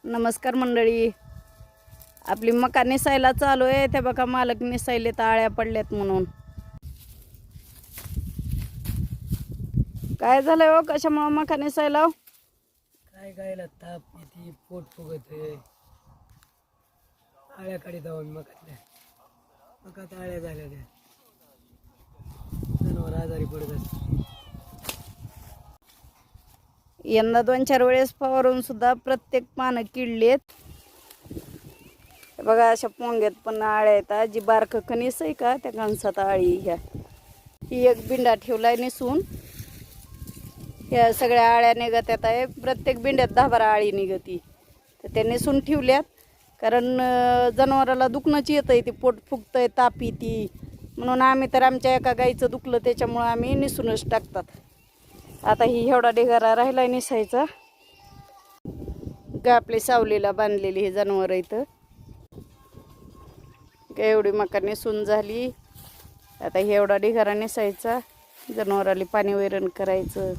नमस्कार मंडळी. आपली मका निसायला चालू आहे. ते बघा मालक निसायले तर आळ्या पडल्यात म्हणून. काय झालंय हो? कशामुळे मका निसायला हो? काय गायला ताप येते, पोट फुगत आळ्याकडे जाऊन मकात आळ्या झाल्या त्या जनावर आजारी पडत असते. यंदा 2-4 वेळेस फवारून सुद्धा प्रत्येक पानं किडलेत. बघा अशा पोंग्यात पण आळ्या येतात. जी बारकं कणीस आहे का त्या कणसात आळी ह्या. ही एक बिंडा ठेवलाय निसून. ह्या सगळ्या आळ्या निघत आहे. प्रत्येक बिंड्यात 10-12 आळी निघती. तर ते निसून ठेवल्यात कारण जनावराला दुखणंच येतंय. ते पोट फुगतंय, ताप येते म्हणून आम्ही तर आमच्या एका गाईचं दुखलं त्याच्यामुळं आम्ही निसूनच टाकतात. आता ही एवढा ढिगारा राहिलाय निसायचा. का आपली सावलीला बांधलेली ही जनावर इथं काय एवढी मका निसून झाली. आता ही एवढा ढिगारा निसायचा. जनावराला पाणी वैरण करायचं.